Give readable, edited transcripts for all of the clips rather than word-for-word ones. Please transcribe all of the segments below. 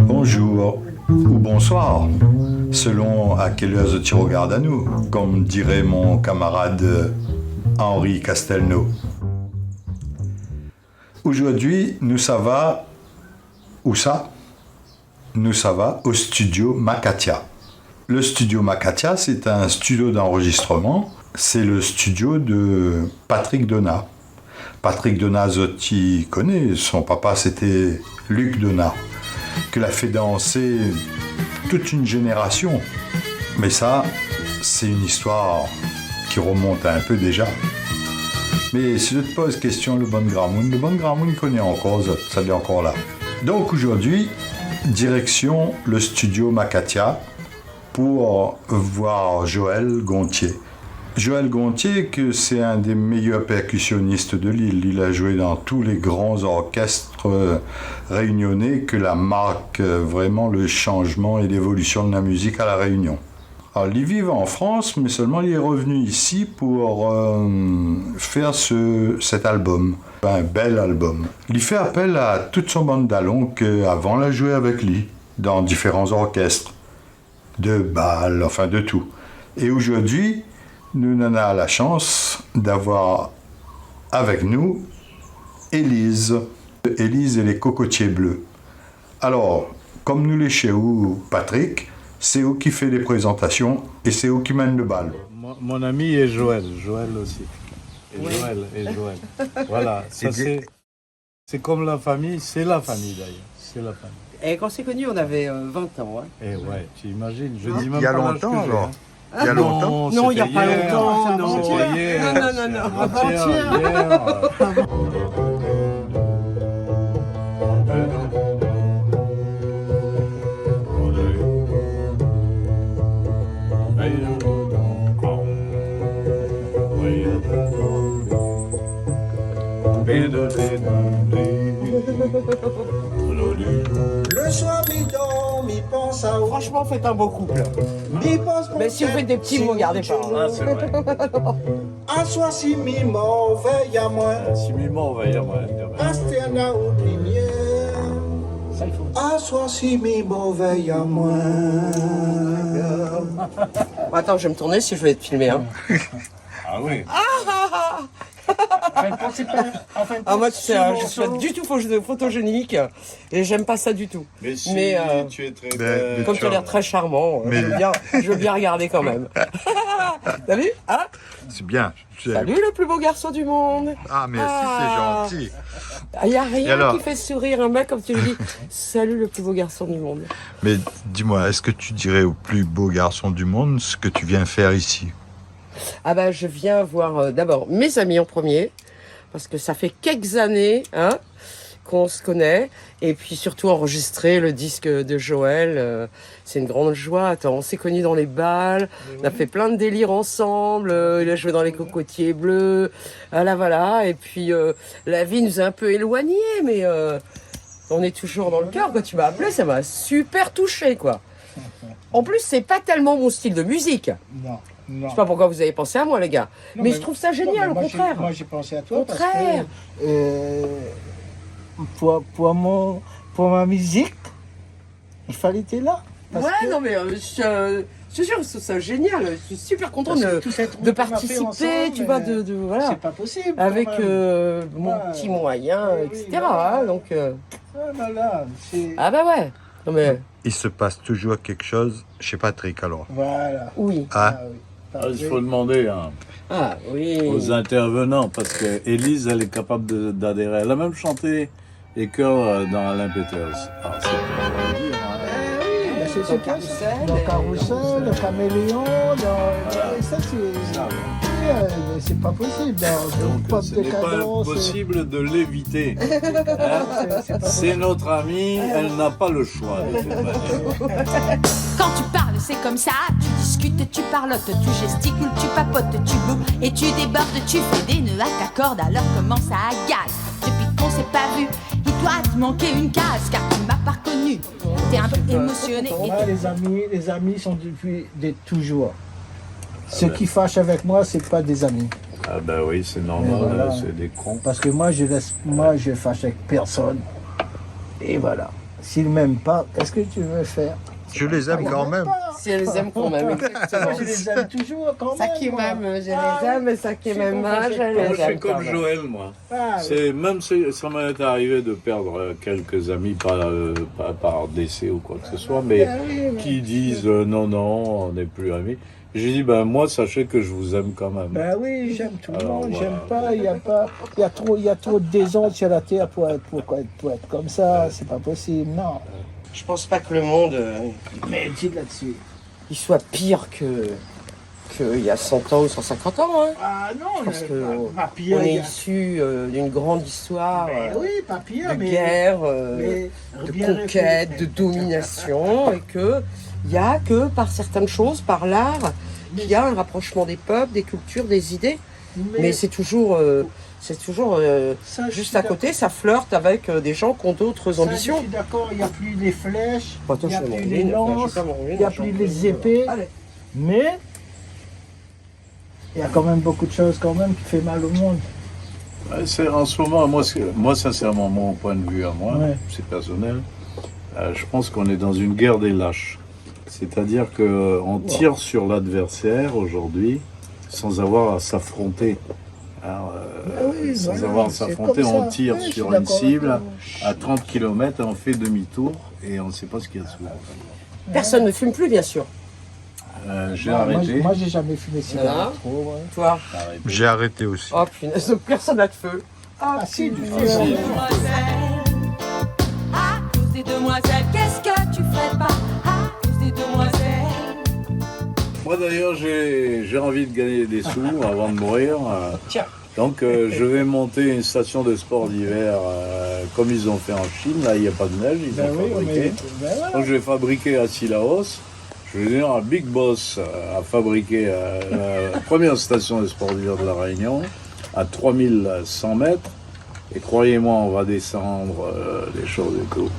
Bonjour ou bonsoir, selon à quelle heure tu regardes à nous, comme dirait mon camarade Henri Castelnau. Aujourd'hui, nous ça va, où ça? Nous ça va au studio Makatia. Le studio Makatia, c'est un studio d'enregistrement, c'est le studio de Patrick Donat. Patrick Donat, tu connais, son papa c'était Luc Donat, qu'il a fait danser toute une génération. Mais ça, c'est une histoire qui remonte un peu déjà. Mais si je te pose question, le bon Gramoun connaît encore, ça est encore là. Donc aujourd'hui, direction le studio Makatia pour voir Joël Gontier. Joël Gontier, que c'est un des meilleurs percussionnistes de l'île. Il a joué dans tous les grands orchestres réunionnais que la marque vraiment le changement et l'évolution de la musique à La Réunion. Alors, il vit en France, mais seulement il est revenu ici pour faire cet album, un bel album. Il fait appel à toute son bande d'allons qu'avant l'a joué avec lui, dans différents orchestres, de bal, enfin de tout. Et aujourd'hui, nous en avons la chance d'avoir avec nous Élise. Élise et les cocotiers bleus. Alors, comme nous les chez vous, Patrick, c'est eux qui fait les présentations et c'est eux qui mènent le bal. Mon ami est Joël aussi. Et oui. Joël. Voilà, ça c'est comme la famille, c'est la famille d'ailleurs. C'est la famille. Et quand c'est connu, on avait 20 ans. Hein. Et ouais, tu imagines, je dis même il y a pas longtemps alors. Hein. Il y a longtemps? Non, il n'y a pas longtemps. Non, C'était hier. Non. Le soir, mi dort, mi pense à... Franchement, faites un beau couple. Mais si vous faites des petits, vous ne regardez pas. Ah, c'est vrai. Un soir, si mi mort, veille à moi. Si Mimon va y avoir. Astérna ou lumière. Un soir, si mi mort, veille à moi. Attends, je vais me tourner si je vais être filmé. Hein. Ah oui. Moi, tu sais, je suis pas du tout photogénique et j'aime pas ça du tout. Mais si, tu es très... Comme tu as l'air très charmant, je veux bien regarder quand même. T'as vu? Hein? C'est bien. Salut le plus beau garçon du monde. Ah, merci, c'est gentil. Il n'y a rien alors qui fait sourire un mec comme tu lui dis salut le plus beau garçon du monde. Mais dis-moi, est-ce que tu dirais au plus beau garçon du monde ce que tu viens faire ici? Ah bah je viens voir d'abord mes amis en premier, parce que ça fait quelques années qu'on se connaît, et puis surtout enregistrer le disque de Joël, c'est une grande joie. Attends, on s'est connus dans les bals, on a fait plein de délires ensemble, il a joué dans les cocotiers bleus, voilà, et puis la vie nous a un peu éloignés, mais on est toujours dans le cœur. Quand tu m'as appelé, ça m'a super touché, quoi. En plus, c'est pas tellement mon style de musique. Non. Je sais pas pourquoi vous avez pensé à moi, les gars. Non, mais je trouve ça génial, au contraire. Moi, j'ai pensé à toi parce contraire. que pour ma musique, il fallait être là. Non, mais je suis sûr que c'est ça génial. Je suis super content de participer, ensemble, tu vois, voilà. C'est pas possible. Avec mon petit moyen, etc. Voilà. Donc, Voilà, ah bah ouais. Non, mais... Il se passe toujours quelque chose chez Patrick alors. Voilà. Oui. Il faut demander aux intervenants, parce que Élise, elle est capable d'adhérer. Elle a même chanté les chœurs dans Alain Peters. Alors, c'est pas dire, c'est Carousel, dans Carousel, le Caméléon, ça c'est pas possible. Donc ce n'est pas possible de l'éviter. C'est notre amie, elle n'a pas le choix. Quand tu parles, c'est comme ça, tu discutes, tu parlotes, tu gesticules, tu papotes, tu boues et tu débordes, tu fais des nœuds à ta corde, alors comment ça agace. Depuis qu'on s'est pas vu, il doit te manquer une case, car tu m'as pas reconnu. T'es un peu émotionné. Pour moi, les amis sont depuis toujours. Ceux qui fâchent avec moi, c'est pas des amis. Ah ben oui, c'est normal, voilà. C'est des cons. Parce que moi, je fâche avec personne. Et voilà. S'ils ne m'aiment pas, qu'est-ce que tu veux faire? Je les aime quand même. Si elles aiment quand même, exactement. Je les aime toujours quand Ça même. qui moi. m'aime, je les aime, et ça qui C'est m'aime bon, pas, c'est je bon. les Moi, je suis aime quand comme même. Joël, moi. Ah, oui. C'est même si ça m'est arrivé de perdre quelques amis par décès ou quoi que ce soit, mais Ah oui, mais- qui disent non, on n'est plus amis. J'ai dit moi, sachez que je vous aime quand même. Ben oui, j'aime tout le Alors, monde, voilà. j'aime pas, il y a trop de désordre sur la terre pour être comme ça, c'est pas possible, non. Je pense pas que le monde Mais dis là-dessus. il soit pire qu'il y a 100 ans ou 150 ans. Hein. Ah non, Parce que pas pire, on il est y a- issu d'une grande histoire Ben oui, pas pire, de mais... guerre, mais de bien conquête, réfléchi. de domination, et que il y a que par certaines choses, par l'art, qu'il y a un rapprochement des peuples, des cultures, des idées. Mais c'est toujours ça, je juste suis à côté, ça flirte avec des gens qui ont d'autres Ça, ambitions. je suis d'accord, il n'y a plus les flèches, Bon, attends, il n'y a je vais plus m'enrouler, les enfin, je lances, vais pas m'enrouler, il n'y a j'en plus peux les épées, Allez. mais il y a quand même beaucoup de choses quand même qui fait mal au monde. Ouais, en ce moment, moi, sincèrement, mon point de vue à moi, Ouais. c'est personnel, je pense qu'on est dans une guerre des lâches. C'est-à-dire qu'on tire sur l'adversaire aujourd'hui sans avoir à s'affronter. Alors, oui, sans voilà, avoir à c'est s'affronter, comme on ça. tire Ouais, je suis sur une d'accord avec cible toi. à 30 km, on fait demi-tour et on ne sait pas ce qu'il y a dessous. Personne ne fume plus, bien sûr. J'ai Moi, arrêté. moi, j'ai jamais fumé cigarette Voilà. trop. Ouais. Toi, Arrêté. J'ai arrêté aussi. oh punaise, donc personne n'a de feu. Ah si, du Ah, si. feu. À cause des demoiselles, qu'est-ce que tu ferais pas? À cause des demoiselles. Moi d'ailleurs, j'ai envie de gagner des sous avant de mourir. Tiens. Donc je vais monter une station de sport d'hiver comme ils ont fait en Chine. Là, il n'y a pas de neige, ils Ben ont oui, fabriqué. mais ben voilà. Donc je vais fabriquer à Sillaos. Je vais devenir un big boss à fabriquer la première station de sport d'hiver de la Réunion à 3100 mètres. Et croyez-moi, on va descendre les choses et tout.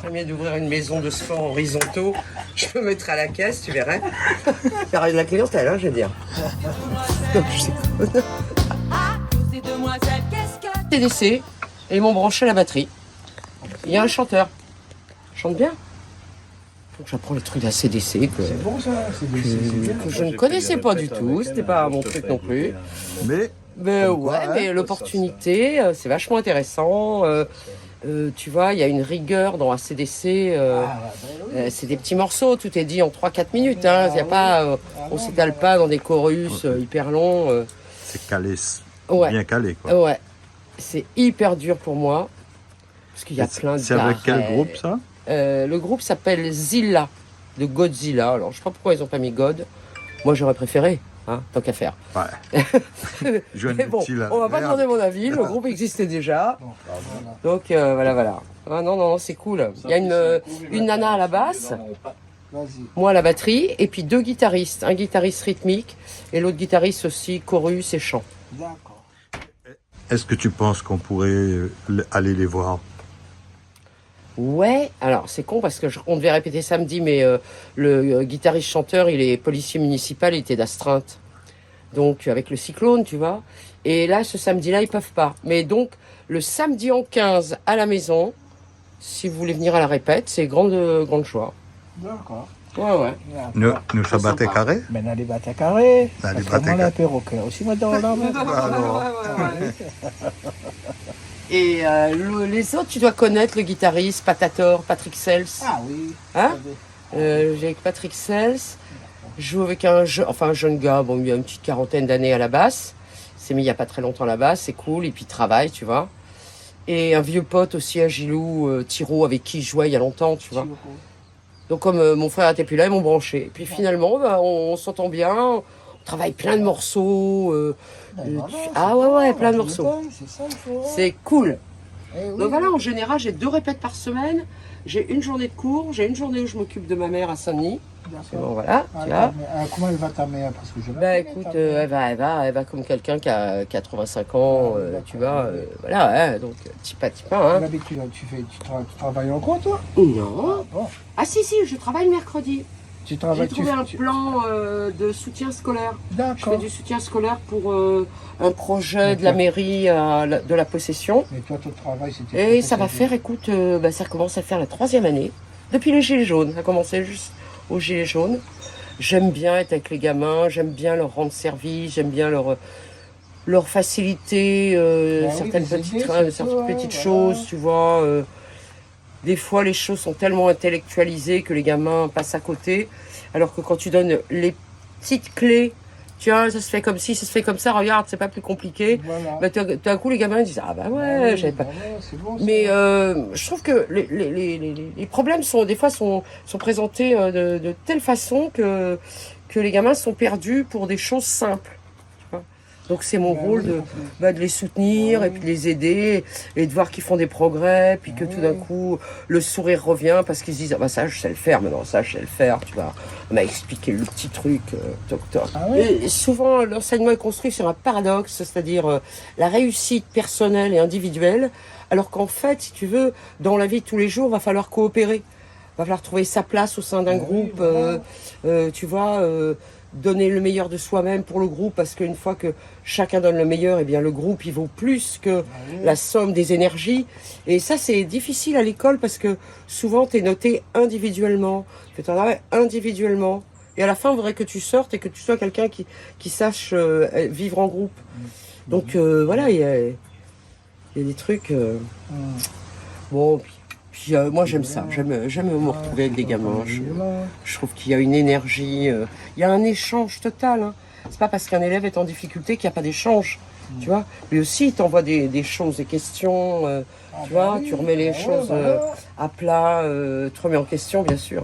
C'est mieux d'ouvrir une maison de sport horizontaux. Je me mettrai à la caisse, tu verrais. Faire de la clientèle, hein, je veux dire. Donc, je sais pas. À cause des demoiselles, qu'est-ce que TDC, et ils m'ont branché la batterie. Il y a un chanteur. Il chante bien. Faut que j'apprends les trucs d'ACDC que, C'est bon ça, c'est bien. que je ne connaissais pas du tout. C'était pas mon truc non plus. Mais Mais Comme quoi, ouais, mais l'opportunité, c'est vachement intéressant. Tu vois, il y a une rigueur dans ACDC. C'est des petits morceaux, tout est dit en 3-4 minutes. Hein. Y a pas, on s'étale pas dans des chorus hyper longs. c'est calé, Ouais. bien calé quoi. Ouais, c'est hyper dur pour moi. Parce qu'il y a plein de C'est avec quel d'arrêts. groupe ça? Le groupe s'appelle Zilla, de Godzilla. Alors, je sais pas pourquoi ils n'ont pas mis God. Moi, j'aurais préféré, hein, tant qu'à faire. Ouais. Jeune Mais bon, petit, là. on va pas Merde. demander mon avis. Le groupe existait déjà. Donc, voilà. Ah non, c'est cool. Il y a une nana à la basse, Vas-y. moi à la batterie, et puis 2 guitaristes. Un guitariste rythmique et l'autre guitariste aussi chorus et chant. D'accord. Est-ce que tu penses qu'on pourrait aller les voir? Ouais, alors c'est con parce que on devait répéter samedi, mais le guitariste chanteur, il est policier municipal, il était d'astreinte. Donc avec le cyclone, tu vois. Et là, ce samedi-là, ils peuvent pas. Mais donc, le samedi en 15 à la maison, si vous voulez venir à la répète, c'est grande joie. D'accord. Ouais. Nous sommes à carré? Mais dans les bateaux carrés, Dans les parce que bateaux moi, carrés. la perroquet aussi, moi, dans la main. Alors, Et les autres, tu dois connaître le guitariste Patator, Patrick Sells. Ah oui. Hein J'ai avec Patrick Sells. Je joue avec un jeune gars, bon, il a une petite quarantaine d'années à la basse. Il s'est mis il n'y a pas très longtemps à la basse, c'est cool, et puis il travaille, tu vois. Et un vieux pote aussi à Gilou, Thiro, avec qui je jouais il y a longtemps, tu vois. Donc comme mon frère n'était plus là, ils m'ont branché. Et puis finalement, on s'entend bien, on travaille plein de morceaux. Plein de morceaux. C'est ça, il faut. C'est cool. Eh oui. Donc voilà, en général, j'ai 2 répètes par semaine. J'ai une journée de cours, j'ai une journée où je m'occupe de ma mère à Saint-Denis. D'accord. Bon, voilà, Ah, tu vois. comment elle va ta mère? Parce que je la Bah connais, écoute, ta mère. elle va comme quelqu'un qui a 85 ans, tu vois. Voilà, donc petit pas, hein. D'habitude, tu travailles encore, toi? Non. Bon. Ah si, je travaille le mercredi. Tu J'ai travailles, trouvé un plan de soutien scolaire. Je fais D'accord. du soutien scolaire pour un projet de la mairie de la possession. Mais toi, ton travail, c'était... Et ça va faire, écoute, ça commence à faire la 3e année. Depuis les Gilets jaunes. Ça a commencé juste aux Gilets jaunes. J'aime bien être avec les gamins, j'aime bien leur rendre service, j'aime bien leur faciliter certaines petites choses, tu vois. Des fois, les choses sont tellement intellectualisées que les gamins passent à côté. Alors que quand tu donnes les petites clés, tu vois, ça se fait comme ci, ça se fait comme ça, regarde, c'est pas plus compliqué. Voilà. Bah, tout d'un coup, les gamins ils disent, ah bah ouais, j'avais pas... C'est bon, ça. Mais je trouve que les problèmes des fois sont présentés de telle façon que les gamins sont perdus pour des choses simples. Tu vois. Donc c'est mon rôle de les soutenir et puis de les aider et de voir qu'ils font des progrès, puis que tout d'un coup le sourire revient parce qu'ils se disent ah bah ça je sais le faire maintenant, ça je sais le faire, tu vois. On m'a expliqué le petit truc, toc toc. Ah oui. Et souvent l'enseignement est construit sur un paradoxe, c'est-à-dire la réussite personnelle et individuelle, alors qu'en fait, si tu veux, dans la vie de tous les jours, va falloir coopérer. Va falloir trouver sa place au sein d'un groupe, tu vois, donner le meilleur de soi-même pour le groupe, parce qu'une fois que chacun donne le meilleur, eh bien le groupe il vaut plus que la somme des énergies. Et ça c'est difficile à l'école parce que souvent tu es noté individuellement, tu fais ton travail individuellement. Et à la fin, il faudrait que tu sortes et que tu sois quelqu'un qui sache vivre en groupe. Donc voilà, il y a des trucs... Bon, puis moi j'aime ça, j'aime me retrouver avec des gamins. Je trouve qu'il y a une énergie, il y a un échange total. Hein. C'est pas parce qu'un élève est en difficulté qu'il n'y a pas d'échange. Tu vois, lui aussi il t'envoie des choses, des questions, tu vois, tu remets les choses à plat, tu remets en question bien sûr.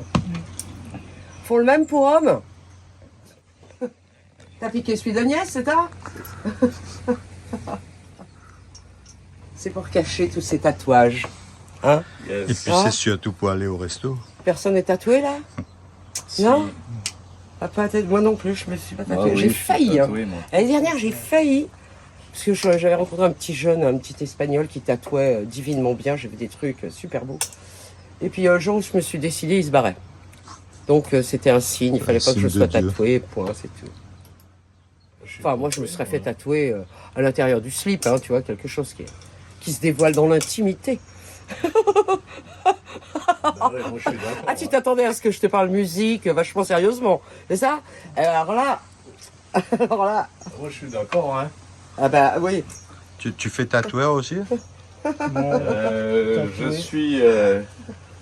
Font le même pour hommes. T'as piqué celui d'Agnès, c'est ça? C'est pour cacher tous ces tatouages. Hein? Et puis c'est surtout pour aller au resto. Personne n'est tatoué là? Non? Pas tête, moi non plus, je me suis pas tatoué. J'ai failli. L'année dernière, j'ai failli. Parce que j'avais rencontré un petit espagnol qui tatouait divinement bien. J'ai vu des trucs super beaux. Et puis un jour où je me suis décidé, il se barrait. Donc c'était un signe, il fallait pas que je sois tatoué, point, c'est tout. Enfin, moi je me serais fait tatouer à l'intérieur du slip, hein, tu vois, quelque chose qui se dévoile dans l'intimité. Ah, tu t'attendais à ce que je te parle musique vachement sérieusement, c'est ça? Alors là... Moi je suis d'accord, hein. Ah bah oui. Tu fais tatoueur aussi? Je suis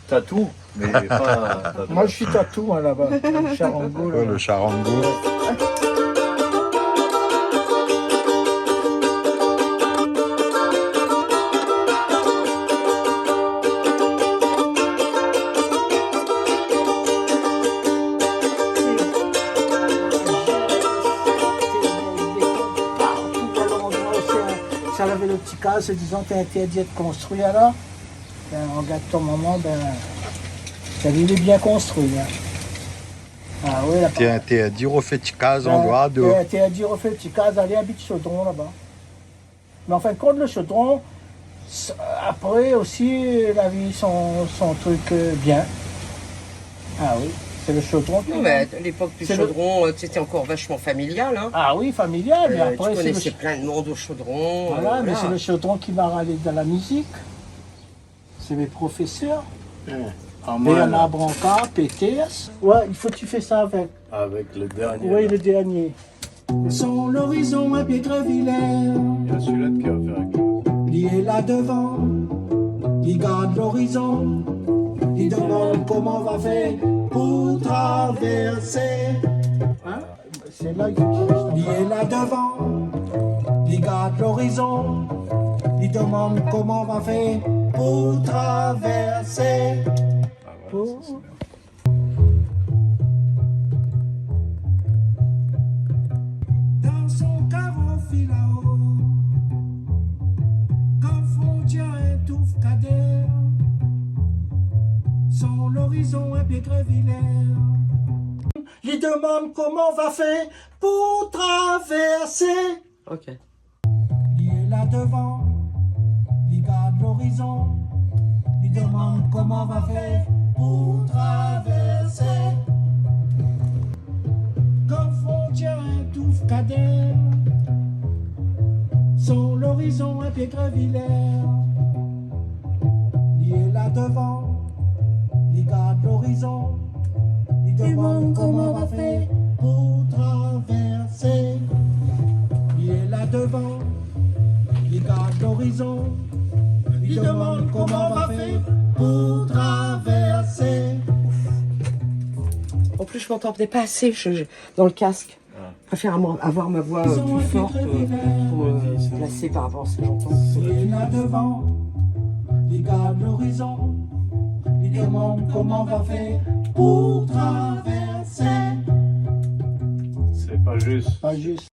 tatou, mais pas tatou. Moi, je suis tatou hein, là-bas, le charango. Là. Le charango. Ça avait le petit cas, se disant t'es interdit de construire alors. Ben, regarde ton maman, ben, il est bien construit. Hein. Ah oui, là-bas. T'es interdit refaire tes cases en droit de. T'es interdit refaire petit cas, aller habiter chaudron là-bas. Mais en fin de compte, le chaudron, après aussi, la vie, son truc bien. Ah oui. C'est le chaudron. Non, mais à l'époque du chaudron, c'était encore vachement familial. Hein. Ah oui, familial. Mais après, tu connaissais plein de monde au chaudron. Voilà, mais c'est le chaudron qui m'a râlé dans la musique. C'est mes professeurs. Bernard Branca, PTS. Ouais, il faut que tu fais ça avec. Avec le dernier. Oui, le dernier. Son l'horizon à Piedrevillaire. Il y a celui-là qui va faire avec lui. Il est là devant. Il garde l'horizon. Il demande comment on va faire pour traverser. Hein? C'est là qu'il est là devant, il garde l'horizon, il demande comment on va faire pour traverser. Dans son carreau filao, comme frontière un touffe cadet. Son l'horizon à Piedrevillaire. Il demande comment on va faire pour traverser. Ok. Il est là devant, il garde l'horizon. Il demande comment on va faire pour traverser. cascadère. Sur l'horizon un pied crevillaire. Il est là devant, il garde l'horizon. Il demande comment on va faire pour traverser. Il est là devant, il garde l'horizon. Il demande comment on va faire pour traverser. En plus, je m'entendais pas assez dans le casque. Je préfère avoir ma voix plus forte pour placer par rapport à ce que j'entends. Il est là devant, il garde l'horizon. Il demande comment on va faire pour traverser. C'est pas juste. Pas juste.